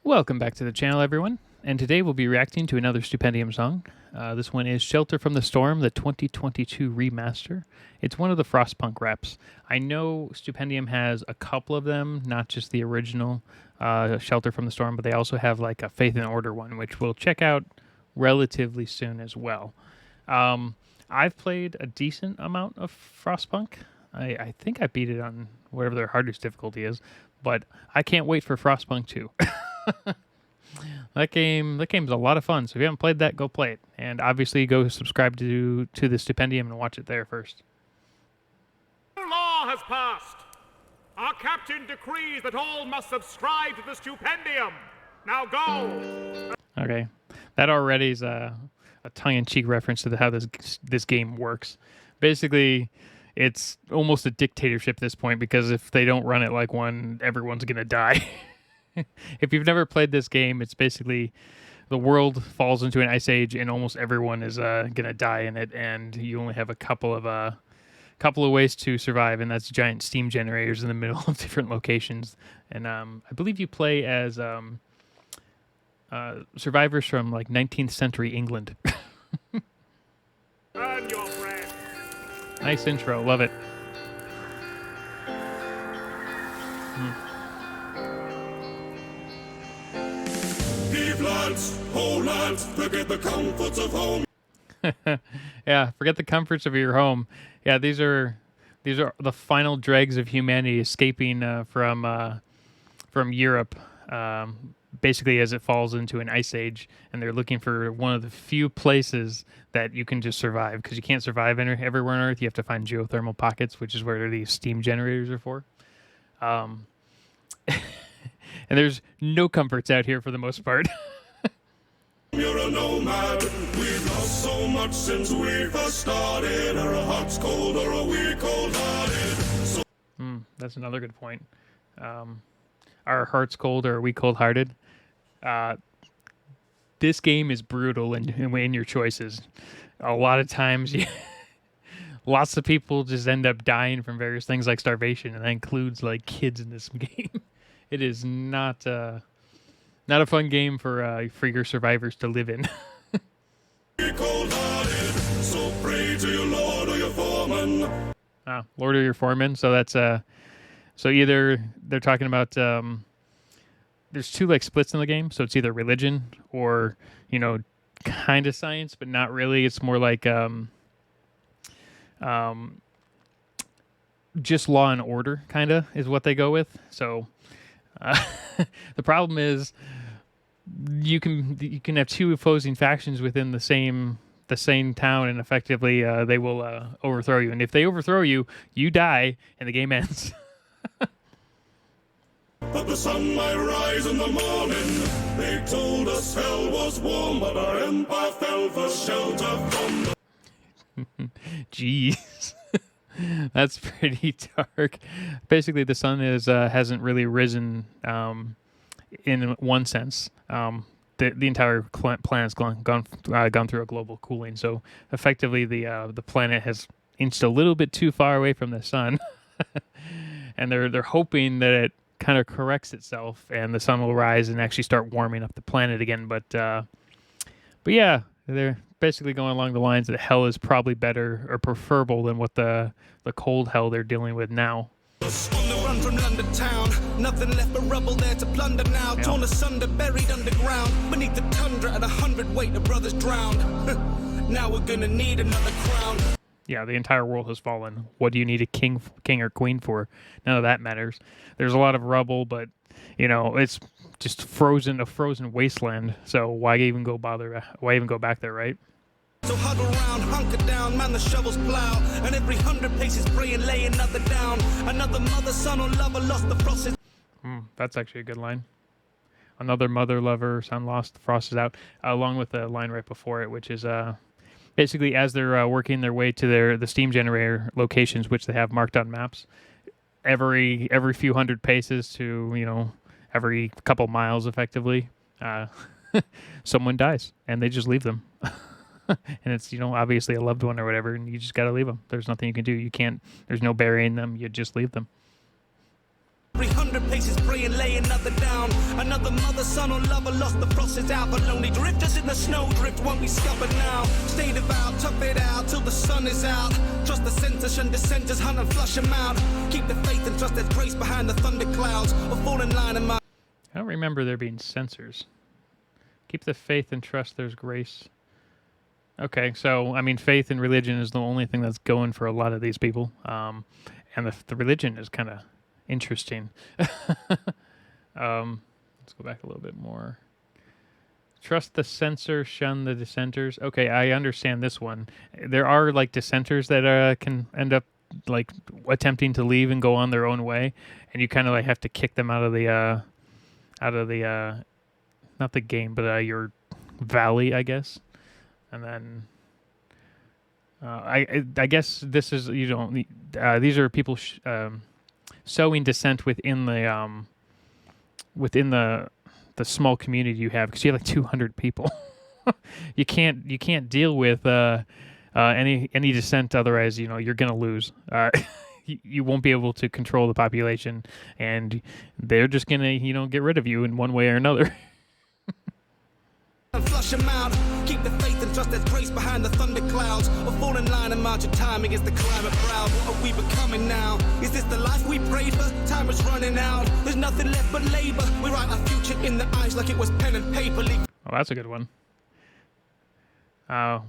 Welcome back to the channel, everyone, and today we'll be reacting to another Stupendium song. This one is Shelter from the Storm, the 2022 remaster. It's one of the Frostpunk reps. I know Stupendium has a couple of them, not just the original Shelter from the Storm, but they also have like a Faith and Order one, which we'll check out relatively soon as well. I've played a decent amount of Frostpunk. I think I beat it on whatever their hardest difficulty is, but I can't wait for Frostpunk 2. That game's a lot of fun. So if you haven't played that, go play it, and obviously go subscribe to the Stupendium and watch it there first. Law has passed. Our captain decrees that all must subscribe to the Stupendium. Now go. Okay, that already is a tongue-in-cheek reference to how this game works. Basically, it's almost a dictatorship at this point, because if they don't run it like one, everyone's gonna die. If you've never played this game, it's basically the world falls into an ice age and almost everyone is gonna die in it, and you only have a couple of ways to survive, and that's giant steam generators in the middle of different locations. And I believe you play as survivors from like 19th century England. Earn your breath. Nice intro, love it. Leave lands, whole lands, forget the comforts of home. Yeah, forget the comforts of your home. Yeah, these are the final dregs of humanity escaping from Europe, basically as it falls into an ice age, and they're looking for one of the few places that you can just survive, because you can't survive everywhere on Earth. You have to find geothermal pockets, which is where these steam generators are for. And there's no comforts out here for the most part. You're a nomad. We've lost so much since we first started. Are our hearts cold or are we cold-hearted? That's another good point. Are hearts cold or are we cold-hearted? This game is brutal in your choices. A lot of times, lots of people just end up dying from various things like starvation, and that includes like kids in this game. It is not a fun game for your survivors to live in. So pray to your Lord or your foreman. Lord or your foreman. So that's so either they're talking about there's two like splits in the game. So it's either religion or kind of science, but not really. It's more like just law and order kind of is what they go with. So. The problem is you can have two opposing factions within the same town, and effectively they will overthrow you. And if they overthrow you, you die, and the game ends. But the sun might rise in the morning. They told us hell was warm, but our empire fell for shelter from the... Jeez. That's pretty dark. Basically, the sun hasn't really risen in one sense. The entire planet's gone through a global cooling. So effectively, the planet has inched a little bit too far away from the sun, and they're hoping that it kind of corrects itself and the sun will rise and actually start warming up the planet again. But yeah, they're basically going along the lines that hell is probably better or preferable than what the cold hell they're dealing with now. On the run from London town, nothing left but rubble there to plunder now. Yeah. Torn asunder, buried underground, beneath the tundra at 100 weight, the brothers drowned. Now we're gonna need another crown. Yeah, the entire world has fallen. What do you need a king or queen for? None of that matters. There's a lot of rubble, but it's just a frozen wasteland. So why even go back there, right? So huddle round, hunker down, man the shovels plow, and every 100 paces pray and lay another down. Another mother, son, or lover lost, the frost is... That's actually a good line. Another mother, lover, son lost, the frost is out. Along with the line right before it, which is basically as they're working their way to the steam generator locations, which they have marked on maps, every few hundred paces to every couple miles, effectively, someone dies, and they just leave them. And it's obviously a loved one or whatever, and you just got to leave them. There's nothing you can do. There's no burying them. You just leave them. 300 paces pray and lay another down. Another mother, son, or lover lost, the frost is out. But lonely drifters in the snow drift won't be scuppered now. Stay devout, tough it out till the sun is out. Trust the centers, shun dissenters, hunt and flush them out. Keep the faith and trust there's grace behind the thunderclouds. Or fall in line and my... I don't remember there being censors. Keep the faith and trust there's grace. Okay, so, I mean, faith and religion is the only thing that's going for a lot of these people. And the religion is kind of interesting. Let's go back a little bit more. Trust the censor, shun the dissenters. Okay, I understand this one. There are like dissenters that can end up like attempting to leave and go on their own way, and you kind of like have to kick them out of the not the game, but your valley, I guess. And then I guess this is these are people sowing dissent within the small community you have, because you have like 200 people. you can't deal with any dissent, otherwise you're gonna lose. You won't be able to control the population, and they're just gonna get rid of you in one way or another. And flush them out. Keep the faith and trust there's grace behind the thunderclouds. A fall in line and march of time against the climate proud. What are we becoming now? Is this the life we prayed for? Time is running out. There's nothing left but labor. We write our future in the ice like it was pen and paper. Oh, that's a good one.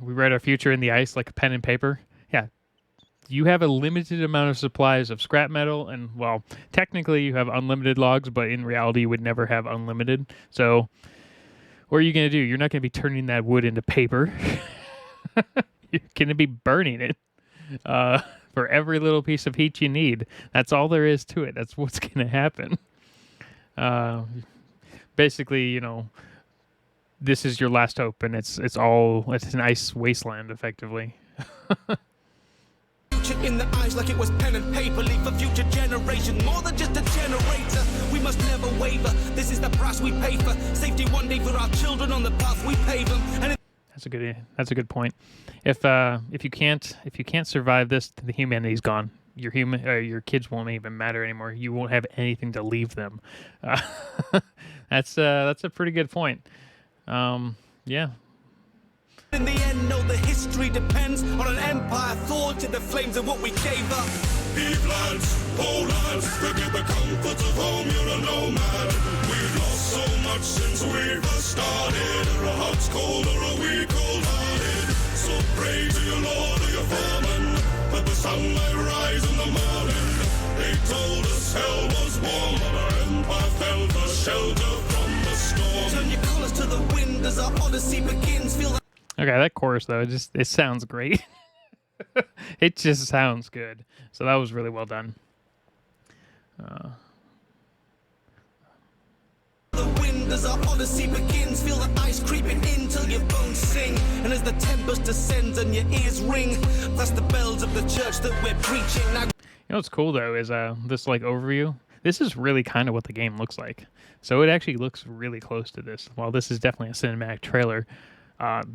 We write our future in the ice like a pen and paper. Yeah. You have a limited amount of supplies of scrap metal, and, well, technically you have unlimited logs, but in reality you would never have unlimited. So what are you going to do? You're not going to be turning that wood into paper. You're going to be burning it for every little piece of heat you need. That's all there is to it. That's what's going to happen. Basically, this is your last hope, and it's an ice wasteland, effectively. In the eyes like it was pen and paper, leave for future generations more than just a generator. We must never waver. This is the price we pay for safety one day for our children on the path we pave them. And that's a good point. If you can't survive this, the humanity's gone. Your kids won't even matter anymore. You won't have anything to leave them. That's a pretty good point. Yeah. In the end, no, the history depends on an empire thawed to the flames of what we gave up. Leave lands, whole lands, forget the comforts of home, you're a nomad. We've lost so much since we first started. Are our hearts cold or are we cold-hearted? So pray to your Lord or your foreman, that the sun might rise in the morning. They told us hell was warm, but our empire fell for shelter from the storm. Turn your colors to the wind as our odyssey begins. Feel the Okay, that chorus, though, it sounds great. It just sounds good. So that was really well done. The wind as our odyssey begins. Feel the ice creeping in till your bones sing. And as the tempest descends and your ears ring, that's the bells of the church that we're preaching. Now, What's cool, though, is this like overview. This is really kind of what the game looks like. So it actually looks really close to this. While this is definitely a cinematic trailer,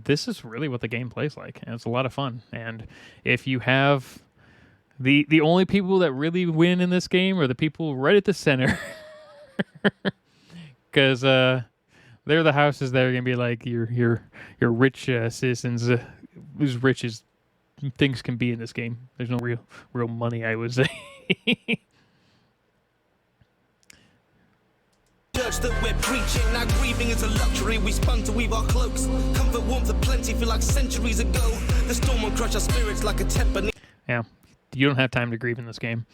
this is really what the game plays like, and it's a lot of fun. And if you have the only people that really win in this game are the people right at the center, because they're the houses that are gonna be like your rich citizens, as rich as things can be in this game. There's no real money, I would say. church that we're preaching. Now grieving is a luxury we spun to weave our cloaks. Comfort, warmth, and plenty feel like centuries ago. The storm will crush our spirits like a temper. Yeah, you don't have time to grieve in this game.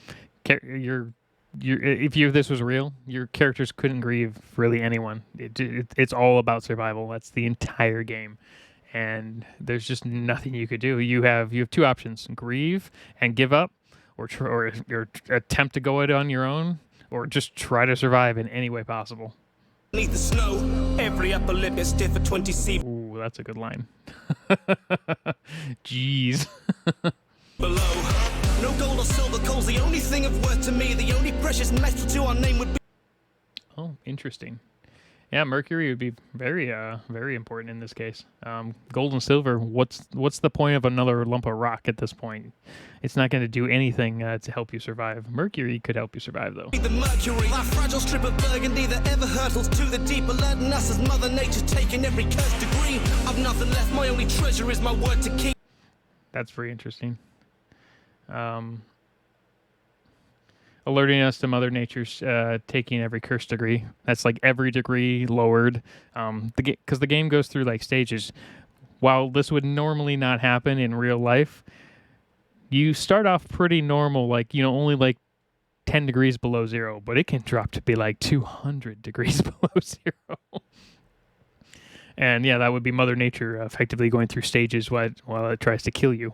If this was real, your characters couldn't grieve really anyone. It's all about survival. That's the entire game, and there's just nothing you could do. You have two options: grieve and give up, or attempt to go it on your own, or just try to survive in any way possible. Beneath the snow, every upper lip is stiff at 20 C. Ooh, that's a good line. Jeez. Below, no gold or silver coals. The only thing of worth to me, the only precious metal to our name would be. Oh, interesting. Yeah, mercury would be very, very important in this case. Gold and silver. What's the point of another lump of rock at this point? It's not going to do anything to help you survive. Mercury could help you survive, though. The mercury, that fragile strip of burgundy that ever hurtles to the deep, alerting us as Mother Nature's taking every cursed degree. I've nothing left. My only treasure is my word to keep. That's very interesting. Alerting us to Mother Nature's taking every curse degree. That's like every degree lowered. Because the game goes through like stages. While this would normally not happen in real life, you start off pretty normal, like, you know, only like 10 degrees below zero, but it can drop to be like 200 degrees below zero. And yeah, that would be Mother Nature effectively going through stages while it tries to kill you.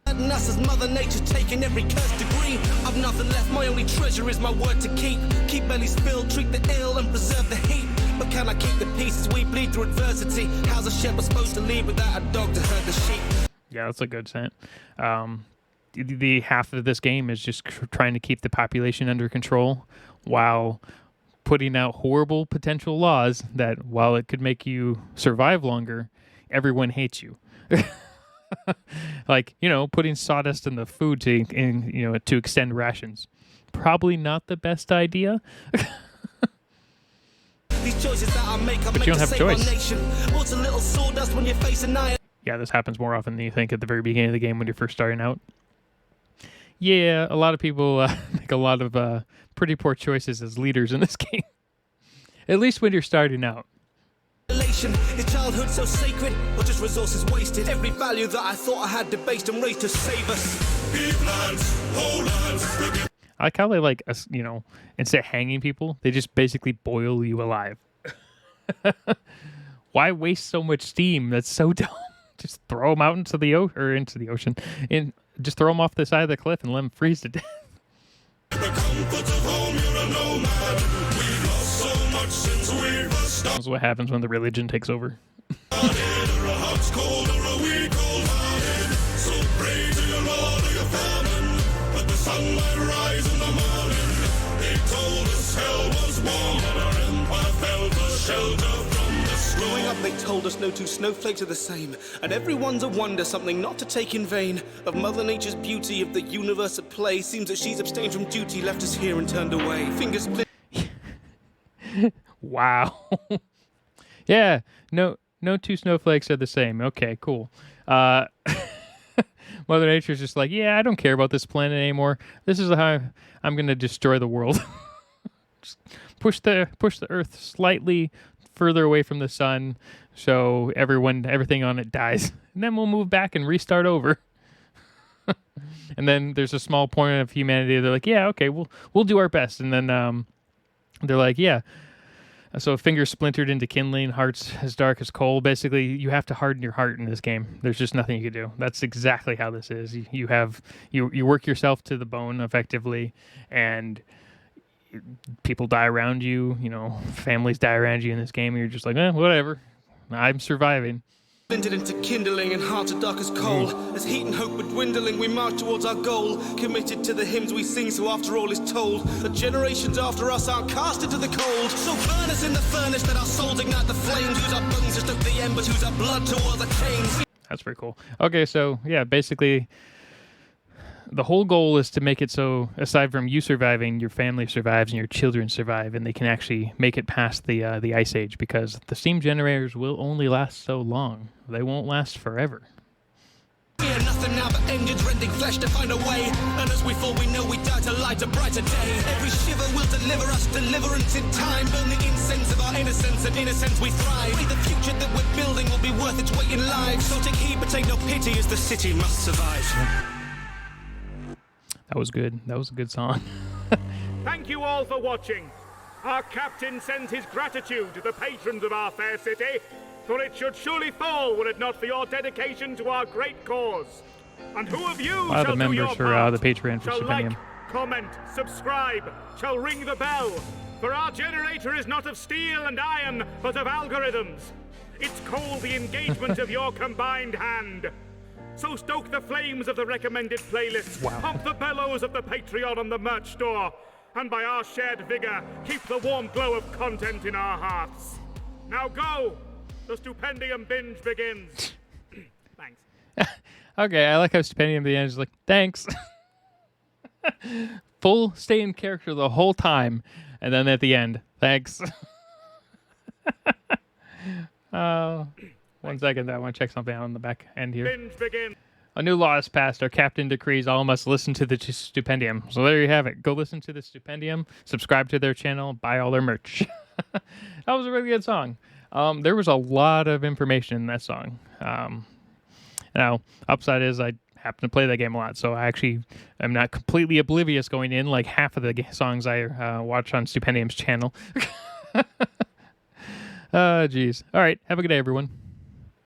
Us as Mother Nature's taking every cursed degree. I've nothing left. My only treasure is my word to keep. Keep bellies filled, treat the ill, and preserve the heat. But can I keep the peace as we bleed through adversity? How's a shepherd supposed to lead without a dog to herd the sheep? Yeah, that's a good scent. The half of this game is just trying to keep the population under control while putting out horrible potential laws that, while it could make you survive longer, everyone hates you. Like, you know, putting sawdust in the food to extend rations. Probably not the best idea. These choices that I make, But you don't have a choice. What's a little sawdust when you face a night? Yeah, this happens more often than you think at the very beginning of the game when you're first starting out. Yeah, a lot of people make a lot of pretty poor choices as leaders in this game. At least when you're starting out. Is childhood so sacred, or just resources wasted? Every value that I thought I had debased and raised to save us. Keep lands, hold lands, I like how they, like, you know, instead of hanging people, they just basically boil you alive. Why waste so much steam? That's so dumb. Just throw them out into the ocean, and just throw them off the side of the cliff and let them freeze to death. The comforts of home, you're a nomad. We've lost so much since we've started. That's what happens when the religion takes over. Or a hot's cold or a week cold-hearted. So pray to your Lord or your famine. Let the sunlight rise in the morning. They told us hell was warm and our empire fell for shelter from the storm. Growing up, they told us no two snowflakes are the same, and everyone's a wonder, something not to take in vain. Of Mother Nature's beauty, of the universe at play, seems that she's abstained from duty, left us here and turned away. Fingers split. Wow. Yeah, no two snowflakes are the same. Okay, cool. Mother Nature's just like, yeah, I don't care about this planet anymore. This is how I'm going to destroy the world. Just push the Earth slightly further away from the sun, so everything on it dies, and then we'll move back and restart over. And then there's a small point of humanity. They're like, yeah, okay, we'll do our best, and then they're like, yeah. So fingers splintered into kindling, hearts as dark as coal. Basically, you have to harden your heart in this game. There's just nothing you can do. That's exactly how this is. You work yourself to the bone effectively, and people die around you. You know, families die around you in this game. And you're just like, whatever. I'm surviving. Splintered into kindling and hearts are dark as coal. As heat and hope were dwindling, we march towards our goal. Committed to the hymns we sing, so after all is told, the generations after us aren't cast into the cold. So burn us in the furnace, that our souls ignite the flames. Use our bones to stoke the embers, use our blood to war the chains. That's pretty cool. Okay, so yeah, basically, the whole goal is to make it so, aside from you surviving, your family survives and your children survive, and they can actually make it past the ice age, because the steam generators will only last so long. They won't last forever. Fear nothing now but engines rending flesh to find a way. And as we fall, we know we die to light a brighter day. Every shiver will deliver us deliverance in time. Burn the incense of our innocence, and innocence we thrive. The future that we're building will be worth its weight in lives. So take heed but take no pity, as the city must survive. That was good. That was a good song. Thank you all for watching. Our captain sends his gratitude to the patrons of our fair city, for it should surely fall were it not for your dedication to our great cause. And who of you A lot of shall the do your members for part, the Patreon for shall Stupendium. like, comment, subscribe, shall ring the bell, for our generator is not of steel and iron, but of algorithms. It's called the engagement of your combined hand. So stoke the flames of the recommended playlist, Wow. pump the bellows of the Patreon on the merch store, and by our shared vigor, keep the warm glow of content in our hearts. Now go! The Stupendium binge begins. Thanks. Okay, I like how Stupendium at the end is like, thanks. Full stay in character the whole time, and then at the end, thanks. 1 second, I want to check something out on the back end here. Binge begins. A new law is passed. Our captain decrees all must listen to the Stupendium. So there you have it. Go listen to the Stupendium, subscribe to their channel, buy all their merch. That was a really good song. There was a lot of information in that song. Now, upside is I happen to play that game a lot, so I actually am not completely oblivious going in like half of the songs I watch on Stupendium's channel. Geez. All right. Have a good day, everyone.